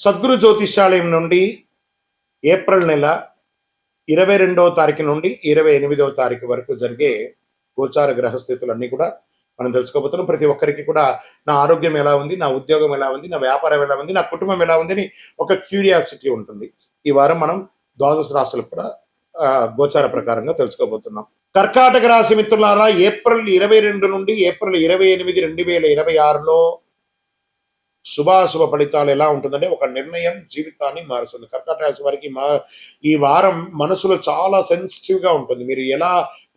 సద్గురు జ్యోతిష్యాలయం నుండి ఏప్రిల్ నెల 22వ తారీఖు నుండి 28వ తారీఖు వరకు జరిగే గోచార గ్రహస్థితులన్నీ కూడా మనం తెలుసుకోబోతున్నాం. ప్రతి ఒక్కరికి కూడా నా ఆరోగ్యం ఎలా ఉంది, నా ఉద్యోగం ఎలా ఉంది, నా వ్యాపారం ఎలా ఉంది, నా కుటుంబం ఎలా ఉంది అని ఒక క్యూరియాసిటీ ఉంటుంది. ఈ వారం మనం ద్వాదశ రాశులు కూడా గోచార ప్రకారంగా తెలుసుకోబోతున్నాం. కర్కాటక రాశి మిత్రులారా, ఏప్రిల్ 22 నుండి ఏప్రిల్ 28, 2026లో శుభాశుభ ఫలితాలు ఎలా ఉంటుందంటే ఒక నిర్ణయం జీవితాన్ని మారుస్తుంది. కర్కాటక రాశి వారికి ఈ వారం మనసులో చాలా సెన్సిటివ్గా ఉంటుంది. మీరు ఎలా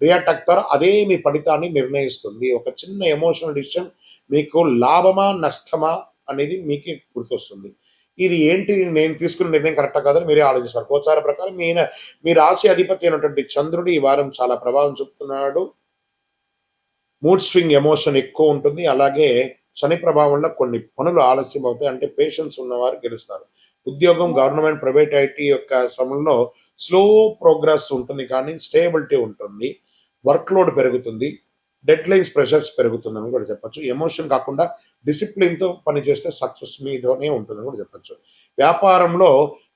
రియాక్ట్ అవుతారో అదే మీ ఫలితాన్ని నిర్ణయిస్తుంది. ఒక చిన్న ఎమోషనల్ డిసిషన్ మీకు లాభమా నష్టమా అనేది మీకే గుర్తొస్తుంది. ఇది ఏంటి, నేను తీసుకున్న నిర్ణయం కరెక్టా కాదని మీరే ఆలోచిస్తారు. గోచార ప్రకారం మీ రాశి అధిపతి అయినటువంటి చంద్రుడు ఈ వారం చాలా ప్రభావం చూపుతున్నాడు. మూడ్ స్వింగ్ ఎమోషన్ ఎక్కువ ఉంటుంది. అలాగే శని ప్రభావంలో కొన్ని పనులు ఆలస్యం అవుతాయి. అంటే పేషెన్స్ ఉన్నవారు గెలుస్తారు. ఉద్యోగం, గవర్నమెంట్, ప్రైవేట్, ఐటీ యొక్క శ్రమంలో స్లో ప్రోగ్రెస్ ఉంటుంది, కానీ స్టేబిలిటీ ఉంటుంది. వర్క్ లోడ్ పెరుగుతుంది. డెడ్ లైన్స్, ప్రెషర్స్ పెరుగుతుందని కూడా చెప్పచ్చు. ఎమోషన్ కాకుండా డిసిప్లిన్తో పనిచేస్తే సక్సెస్ మీదనే ఉంటుందని కూడా చెప్పచ్చు. వ్యాపారంలో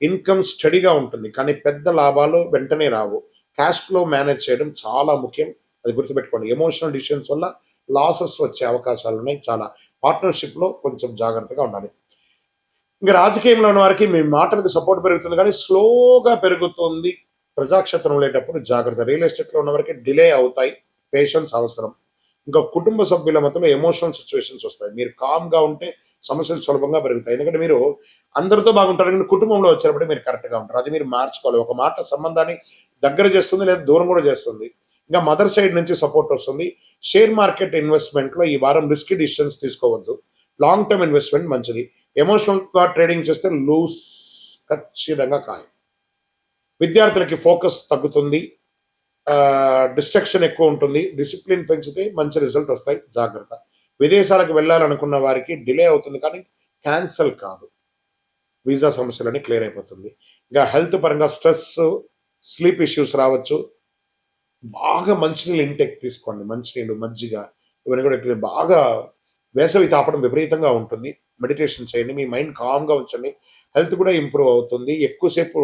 ఇన్కమ్ స్టడీగా ఉంటుంది, కానీ పెద్ద లాభాలు వెంటనే రావు. క్యాష్ ఫ్లో మేనేజ్ చేయడం చాలా ముఖ్యం, అది గుర్తుపెట్టుకోండి. ఎమోషనల్ డిసిషన్స్ వల్ల లాసెస్ వచ్చే అవకాశాలు ఉన్నాయి. చాలా పార్ట్నర్షిప్లో కొంచెం జాగ్రత్తగా ఉండాలి. ఇంకా రాజకీయంలో ఉన్న వారికి మీ మాటలకు సపోర్ట్ పెరుగుతుంది, కానీ స్లోగా పెరుగుతుంది. ప్రజాక్షేత్రం లేటప్పుడు జాగ్రత్త. రియల్ ఎస్టేట్లో ఉన్న వారికి డిలే అవుతాయి, పేషెన్స్ అవసరం. ఇంకా కుటుంబ సభ్యుల మధ్యలో ఎమోషనల్ సిచ్యువేషన్స్ వస్తాయి. మీరు కామ్గా ఉంటే సమస్యలు సులభంగా పెరుగుతాయి. ఎందుకంటే మీరు అందరితో బాగుంటారు, కానీ కుటుంబంలో వచ్చేటప్పుడు మీరు కరెక్ట్గా ఉంటారు. అది మీరు మార్చుకోవాలి. ఒక మాట సంబంధాన్ని దగ్గర చేస్తుంది, లేదా దూరం కూడా చేస్తుంది. ఇంకా మదర్ సైడ్ నుంచి సపోర్ట్ వస్తుంది. షేర్ మార్కెట్ ఇన్వెస్ట్మెంట్లో ఈ వారం రిస్కీ డిసిషన్స్ తీసుకోవద్దు. లాంగ్ టర్మ్ ఇన్వెస్ట్మెంట్ మంచిది. ఎమోషనల్గా ట్రేడింగ్ చేస్తే లూస్ ఖచ్చితంగా ఖాయం. విద్యార్థులకి ఫోకస్ తగ్గుతుంది, డిస్ట్రక్షన్ ఎక్కువ ఉంటుంది. డిసిప్లిన్ పెంచితే మంచి రిజల్ట్ వస్తాయి, జాగ్రత్త. విదేశాలకు వెళ్ళాలనుకున్న వారికి డిలే అవుతుంది, కానీ క్యాన్సల్ కాదు. వీసా సమస్యలని క్లియర్ అయిపోతుంది. ఇంకా హెల్త్ పరంగా స్ట్రెస్, స్లీప్ ఇష్యూస్ రావచ్చు. బాగా మంచినీళ్ళు ఇంటెక్ తీసుకోండి. మంచినీళ్ళు, మజ్జిగ ఇవన్నీ కూడా బాగా వేసవి తాపడం విపరీతంగా ఉంటుంది. మెడిటేషన్ చేయండి, మీ మైండ్ కామ్గా ఉంచండి. హెల్త్ కూడా ఇంప్రూవ్ అవుతుంది. ఎక్కువసేపు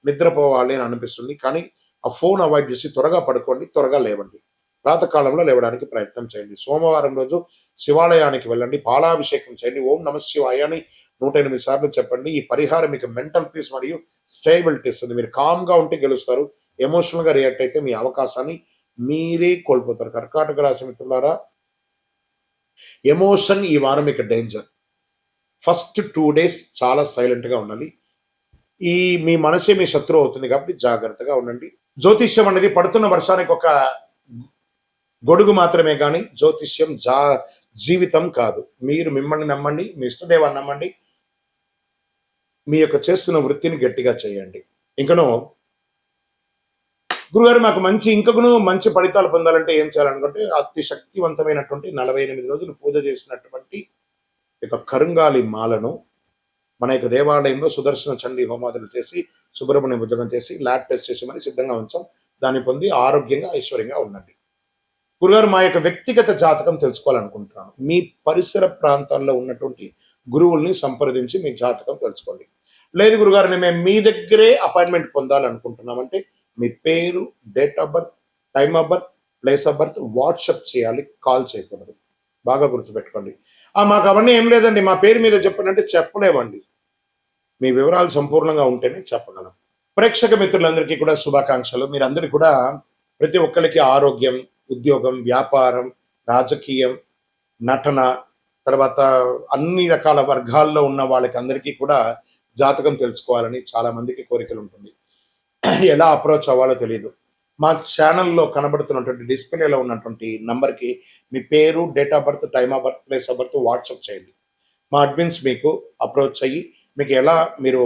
నిద్రపోవాలి అని అనిపిస్తుంది, కానీ ఆ ఫోన్ అవాయిడ్ చేసి త్వరగా పడుకోండి, త్వరగా లేవండి. ప్రాతకాలంలో లేవడానికి ప్రయత్నం చేయండి. సోమవారం రోజు శివాలయానికి వెళ్ళండి, పాలాభిషేకం చేయండి. ఓం నమ శివాయ అని 108 సార్లు చెప్పండి. ఈ పరిహారం మీకు మెంటల్ పీస్ మరియు స్టేబిలిటీ ఇస్తుంది. మీరు కామ్గా ఉంటే గెలుస్తారు. ఎమోషనల్గా రియాక్ట్ అయితే మీ అవకాశాన్ని మీరే కోల్పోతారు. కర్కాటక రాశి మిత్రులారా, ఎమోషన్ ఈ వారం మీకు డేంజర్. ఫస్ట్ 2 days చాలా సైలెంట్గా ఉండాలి. మీ మనసే మీ శత్రువు అవుతుంది, కాబట్టి జాగ్రత్తగా ఉండండి. జ్యోతిష్యం అనేది పడుతున్న వర్షానికి ఒక గొడుగు మాత్రమే, కానీ జ్యోతిష్యం జీవితం కాదు. మీరు మిమ్మల్ని నమ్మండి, మీ ఇష్టదేవాన్ని నమ్మండి, మీ యొక్క చేస్తున్న వృత్తిని గట్టిగా చేయండి. ఇంకనూ గురుగారు మాకు మంచి ఫలితాలు పొందాలంటే ఏం చేయాలనుకుంటే, అతి శక్తివంతమైనటువంటి 48 రోజులు పూజ చేసినటువంటి యొక్క కరుంగాలి మాలను మన యొక్క దేవాలయంలో సుదర్శన చండీ హోమాదులు చేసి, సుబ్రహ్మణ్య భుజగం చేసి, ల్యాబ్ టెస్ట్ చేసి మరి సిద్ధంగా ఉంచాం. దాన్ని పొంది ఆరోగ్యంగా, ఐశ్వర్యంగా ఉండండి. గురుగారు, మా యొక్క వ్యక్తిగత జాతకం తెలుసుకోవాలనుకుంటున్నాను. మీ పరిసర ప్రాంతాల్లో ఉన్నటువంటి గురువుల్ని సంప్రదించి మీ జాతకం తెలుసుకోండి. లేదు గురుగారు, మేము మీ దగ్గరే అపాయింట్మెంట్ పొందాలనుకుంటున్నామంటే మీ పేరు, date of birth, time of birth, place of birth WhatsApp చేయాలి, కాల్ చేయకూడదు. బాగా గుర్తుపెట్టుకోండి. మాకు అవన్నీ ఏం లేదండి, మా పేరు మీద చెప్పండి అంటే చెప్పలేవండి. మీ వివరాలు సంపూర్ణంగా ఉంటేనే చెప్పగలం. ప్రేక్షక మిత్రులందరికీ కూడా శుభాకాంక్షలు. మీరందరికీ కూడా ప్రతి ఒక్కరికి ఆరోగ్యం, ఉద్యోగం, వ్యాపారం, రాజకీయం, నటన, తర్వాత అన్ని రకాల వర్గాల్లో ఉన్న వాళ్ళకి అందరికీ కూడా జాతకం తెలుసుకోవాలని చాలా మందికి కోరికలు ఉంటుంది. ఎలా అప్రోచ్ అవ్వాలో తెలియదు. మా ఛానల్లో కనబడుతున్నటువంటి డిస్ప్లేలో ఉన్నటువంటి నంబర్కి మీ పేరు, date of birth, time of birth, place of birth WhatsApp చేయండి. మా అడ్మిన్స్ మీకు అప్రోచ్ అయ్యి మీకు ఎలా మీరు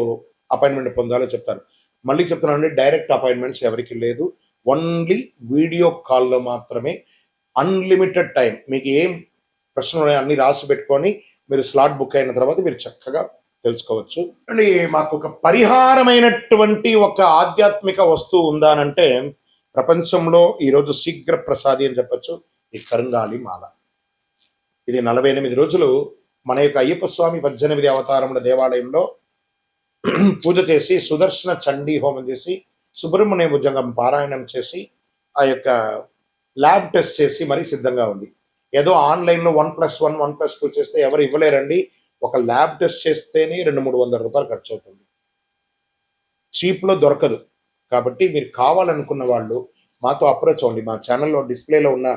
అపాయింట్మెంట్ పొందాలో చెప్తారు. మళ్ళీ చెప్తున్నానండి, డైరెక్ట్ అపాయింట్మెంట్స్ ఎవరికి లేదు. ఓన్లీ వీడియో కాల్లో మాత్రమే. Unlimited time. మీకు ఏం ప్రశ్నలు ఉన్నాయో అన్ని రాసి పెట్టుకొని మీరు స్లాట్ బుక్ అయిన తర్వాత మీరు చక్కగా తెలుసుకోవచ్చు. అండి, మాకు ఒక పరిహారమైనటువంటి ఒక ఆధ్యాత్మిక వస్తువు ఉందానంటే ప్రపంచంలో ఈరోజు శీఘ్ర ప్రసాది అని చెప్పచ్చు, ఈ కరుంగాలి మాల. ఇది 48 రోజులు మన యొక్క అయ్యప్ప స్వామి 18 అవతారముల దేవాలయంలో పూజ చేసి సుదర్శన చండీ హోమం చేసి సుబ్రహ్మణ్య భుజంగం పారాయణం చేసి ఆ యొక్క ల్యాబ్ టెస్ట్ చేసి మరీ సిద్ధంగా ఉంది. ఏదో ఆన్లైన్లో 1+1 1+2 చేస్తే ఎవరు ఇవ్వలేరండి. ఒక ల్యాబ్ టెస్ట్ చేస్తేనే 200-300 రూపాయలు ఖర్చు అవుతుంది. చీప్లో దొరకదు. కాబట్టి మీరు కావాలనుకున్న వాళ్ళు మాతో అప్రోచ్ అవ్వండి. మా ఛానల్లో డిస్ప్లేలో ఉన్న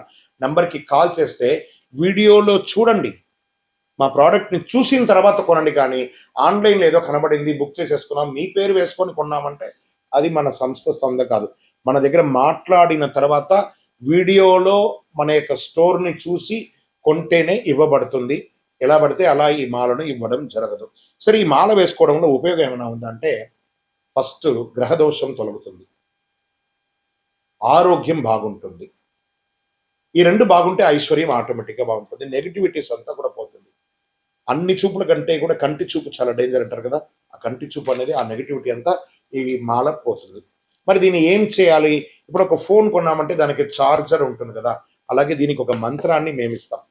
నంబర్కి కాల్ చేస్తే వీడియోలో చూడండి, మా ప్రోడక్ట్ని చూసిన తర్వాత కొనండి. కానీ ఆన్లైన్లో ఏదో కనబడింది బుక్ చేసేసుకున్నాం మీ పేరు వేసుకొని కొన్నామంటే అది మన సంస్థ సొంత కాదు. మన దగ్గర మాట్లాడిన తర్వాత వీడియోలో మన యొక్క స్టోర్ని చూసి కొంటేనే ఇవ్వబడుతుంది. ఎలా పడితే అలా ఈ మాలను ఇవ్వడం జరగదు. సరే, ఈ మాల వేసుకోవడంలో ఉపయోగం ఏమైనా ఉందంటే, ఫస్ట్ గ్రహదోషం తొలగుతుంది, ఆరోగ్యం బాగుంటుంది. ఈ రెండు బాగుంటే ఐశ్వర్యం ఆటోమేటిక్గా బాగుంటుంది. నెగిటివిటీస్ అంతా కూడా పోతుంది. అన్ని చూపుల కంటే కూడా కంటి చూపు చాలా డేంజర్ అంటారు కదా, ఆ కంటి చూపు అనేది ఆ నెగిటివిటీ అంతా ఈ మాల పోతుంది. మరి దీన్ని ఏం చేయాలి? ఇప్పుడు ఒక ఫోన్ కొన్నామంటే దానికి చార్జర్ ఉంటుంది కదా, అలాగే దీనికి ఒక మంత్రాన్ని మేము ఇస్తాం.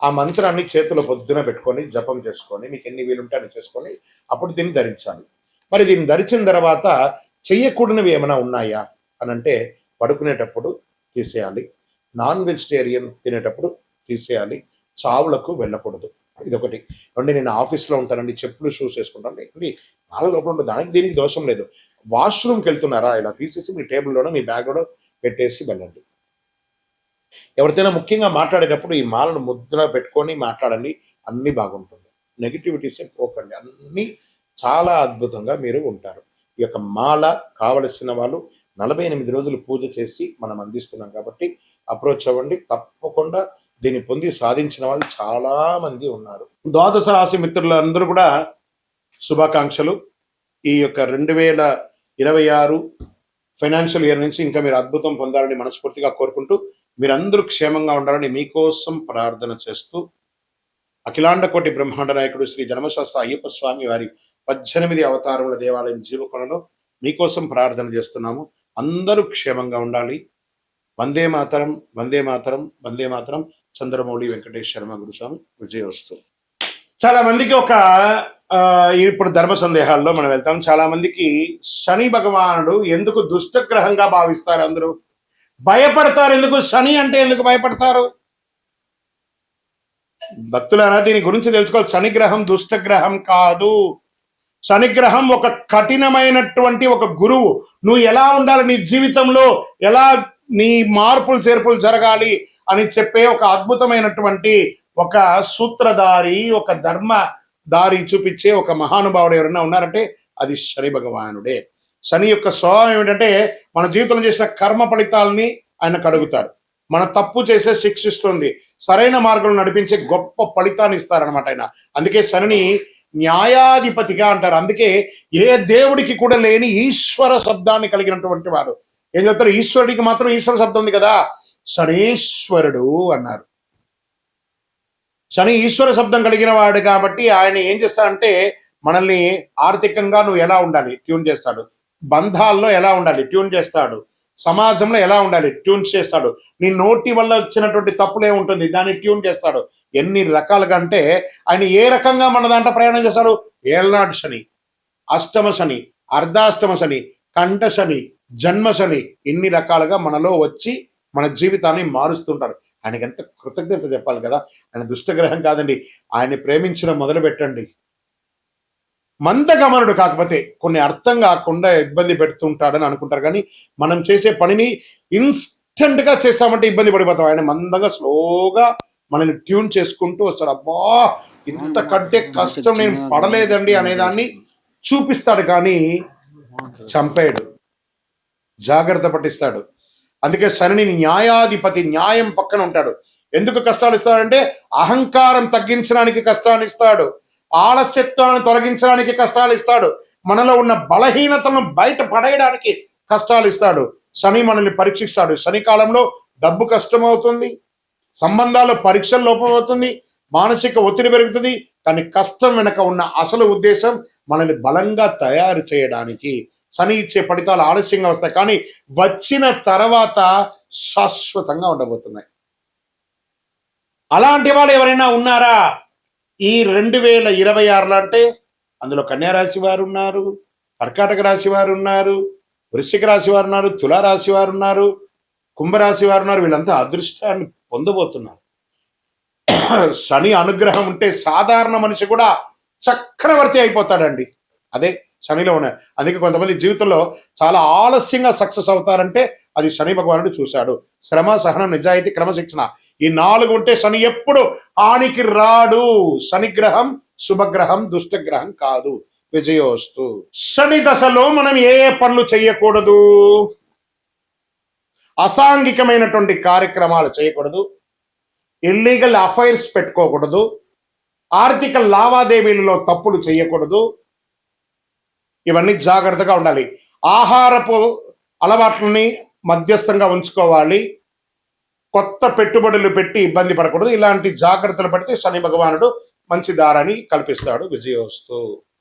ఆ మంత్రాన్ని చేతిలో పొద్దున పెట్టుకొని జపం చేసుకొని మీకు ఎన్ని వీలుంటే అని చేసుకొని అప్పుడు దీన్ని ధరించాలి. మరి దీన్ని ధరించిన తర్వాత చెయ్యకూడనివి ఏమైనా ఉన్నాయా అని అంటే, పడుకునేటప్పుడు తీసేయాలి, నాన్ వెజిటేరియన్ తినేటప్పుడు తీసేయాలి, చావులకు వెళ్ళకూడదు. ఇదొకటి. అంటే నేను ఆఫీస్లో ఉంటానండి, చెప్పులు షూస్ వేసుకుంటాను, ఏంటి మాల లోపల ఉంటుంది, దానికి దీనికి దోషం లేదు. వాష్రూమ్కి వెళ్తున్నారా, ఇలా తీసేసి మీ టేబుల్లోనో మీ బ్యాగ్లో పెట్టేసి వెళ్ళండి. ఎవరితోనైనా ముఖ్యంగా మాట్లాడేటప్పుడు ఈ మాలను ముద్ర పెట్టుకొని మాట్లాడండి, అన్నీ బాగుంటుంది. నెగిటివిటీసే పోకండి, అన్నీ చాలా అద్భుతంగా మీరు ఉంటారు. ఈ యొక్క మాల కావలసిన వాళ్ళు 48 రోజులు పూజ చేసి మనం అందిస్తున్నాం కాబట్టి అప్రోచ్ అవ్వండి. తప్పకుండా దీన్ని పొంది సాధించిన వాళ్ళు చాలా మంది ఉన్నారు. ద్వాదశ రాశి మిత్రులందరూ కూడా శుభాకాంక్షలు. ఈ యొక్క 2026 ఫైనాన్షియల్ ఇయర్ నుంచి ఇంకా మీరు అద్భుతం పొందాలని మనస్ఫూర్తిగా కోరుకుంటూ, మీరందరూ క్షేమంగా ఉండాలని మీకోసం ప్రార్థన చేస్తూ, అఖిలాండ కోటి బ్రహ్మాండ నాయకుడు శ్రీ ధర్మశాస్త్ర అయ్యప్ప స్వామి వారి 18 అవతారముల దేవాలయం జీవకొనలో మీకోసం ప్రార్థన చేస్తున్నాము. అందరూ క్షేమంగా ఉండాలి. వందే మాతరం, వందే మాతరం, వందే మాతరం. చంద్రమౌళి వెంకటేష్ శర్మ గురుస్వామి. విజయోస్తు. చాలా మందికి ఇప్పుడు ధర్మ సందేహాల్లో మనం వెళ్తాం. చాలా మందికి శని భగవానుడు ఎందుకు దుష్టగ్రహంగా భావిస్తారు? అందరూ భయపడతారు. ఎందుకు శని అంటే ఎందుకు భయపడతారు? భక్తులారా, దీని గురించి తెలుసుకోవాలి. శనిగ్రహం దుష్టగ్రహం కాదు. శనిగ్రహం ఒక కఠినమైనటువంటి ఒక గురువు. నువ్వు ఎలా ఉండాలి, నీ జీవితంలో ఎలా నీ మార్పులు చేర్పులు జరగాలి అని చెప్పే ఒక అద్భుతమైనటువంటి ఒక సూత్రధారి, ఒక ధర్మ దారి చూపించే ఒక మహానుభావుడు ఎవరైనా ఉన్నారంటే అది శని భగవానుడే. శని యొక్క స్వభావం ఏమిటంటే, మన జీవితంలో చేసిన కర్మ ఫలితాలని ఆయన కడుగుతారు. మన తప్పు చేసే శిక్షిస్తుంది, సరైన మార్గంలో నడిపించే గొప్ప ఫలితాన్ని ఇస్తారనమాట ఆయన. అందుకే శనిని న్యాయాధిపతిగా అంటారు. అందుకే ఏ దేవుడికి కూడా లేని ఈశ్వర శబ్దాన్ని కలిగినటువంటి వాడు. ఏం చెప్తారు? ఈశ్వరుడికి మాత్రం ఈశ్వర శబ్దం ఉంది కదా, శనీశ్వరుడు అన్నారు. శని ఈశ్వర శబ్దం కలిగిన వాడు కాబట్టి ఆయన ఏం చేస్తాడంటే, మనల్ని ఆర్థికంగా నువ్వు ఎలా ఉండాలి ట్యూన్ చేస్తాడు, బంధాల్లో ఎలా ఉండాలి ట్యూన్ చేస్తాడు, సమాజంలో ఎలా ఉండాలి ట్యూన్ చేస్తాడు, నీ నోటి వల్ల వచ్చినటువంటి తప్పులే ఉంటుంది దాన్ని ట్యూన్ చేస్తాడు. ఎన్ని రకాలుగా అంటే ఆయన ఏ రకంగా మన దాంట్లో ప్రయాణం చేస్తాడు? ఏళ్నాడు శని, అష్టమ శని, అర్ధాష్టమ శని, కంఠ శని, జన్మ శని, ఇన్ని రకాలుగా మనలో వచ్చి మన జీవితాన్ని మారుస్తుంటారు. ఆయనకి ఎంత కృతజ్ఞత చెప్పాలి కదా. ఆయన దుష్టగ్రహం కాదండి. ఆయన్ని ప్రేమించడం మొదలు పెట్టండి. మందగమనుడు కాకపోతే కొన్ని అర్థం కాకుండా ఇబ్బంది పెడుతుంటాడని అనుకుంటారు, కానీ మనం చేసే పనిని ఇన్స్టెంట్ గా చేస్తామంటే ఇబ్బంది పడిపోతాం. ఆయన మందంగా స్లోగా మనల్ని ట్యూన్ చేసుకుంటూ వస్తాడు. అబ్బా, ఇంతకంటే కష్టం నేను పడలేదండి అనేదాన్ని చూపిస్తాడు, కానీ చంపేయడు, జాగ్రత్త పట్టిస్తాడు. అందుకే శని న్యాయాధిపతి, న్యాయం పక్కన ఉంటాడు. ఎందుకు కష్టాలు ఇస్తాడంటే అహంకారం తగ్గించడానికి కష్టాన్ని ఇస్తాడు, ఆలస్యత్వాన్ని తొలగించడానికి కష్టాలు ఇస్తాడు, మనలో ఉన్న బలహీనతలను బయట పడేయడానికి కష్టాలు ఇస్తాడు. శని మనల్ని పరీక్షిస్తాడు. శని కాలంలో డబ్బు కష్టమవుతుంది, సంబంధాల పరీక్షలు లోపం అవుతుంది, మానసిక ఒత్తిడి పెరుగుతుంది. కానీ కష్టం వెనక ఉన్న అసలు ఉద్దేశం మనల్ని బలంగా తయారు చేయడానికి. శని ఇచ్చే ఫలితాలు ఆలస్యంగా వస్తాయి, కానీ వచ్చిన తర్వాత శాశ్వతంగా ఉండబోతున్నాయి. అలాంటి వాళ్ళు ఎవరైనా ఉన్నారా ఈ 2026 అంటే అందులో కన్యా రాశి వారు ఉన్నారు, కర్కాటక రాశి వారు ఉన్నారు, వృశ్చిక రాశి వారు ఉన్నారు, తులారాశి వారు ఉన్నారు, కుంభరాశి వారు ఉన్నారు. వీళ్ళంతా అదృష్టాన్ని పొందబోతున్నారు. శని అనుగ్రహం ఉంటే సాధారణ మనిషి కూడా చక్రవర్తి అయిపోతాడండి. అదే శనిలో ఉన్నాయి. అందుకే కొంతమంది జీవితంలో చాలా ఆలస్యంగా సక్సెస్ అవుతారంటే అది శని భగవానుడు చూశాడు. శ్రమ, సహనం, నిజాయితీ, క్రమశిక్షణ, ఈ 4 ఉంటే శని ఎప్పుడు హానికి రాడు. శనిగ్రహం శుభగ్రహం, దుష్టగ్రహం కాదు. విజయోస్తు. శని దశలో మనం ఏ పనులు చేయకూడదు? అసాంఘికమైనటువంటి కార్యక్రమాలు చేయకూడదు, ఇల్లీగల్ అఫైర్స్ పెట్టుకోకూడదు, ఆర్థిక లావాదేవీలలో తప్పులు చేయకూడదు. ఇవన్నీ జాగ్రత్తగా ఉండాలి. ఆహారపు అలవాట్లని మధ్యస్థంగా ఉంచుకోవాలి. కొత్త పెట్టుబడులు పెట్టి ఇబ్బంది పడకూడదు. ఇలాంటి జాగ్రత్తలు పడితే శని భగవానుడు మంచి దారాన్ని కల్పిస్తాడు. విజయోస్తు.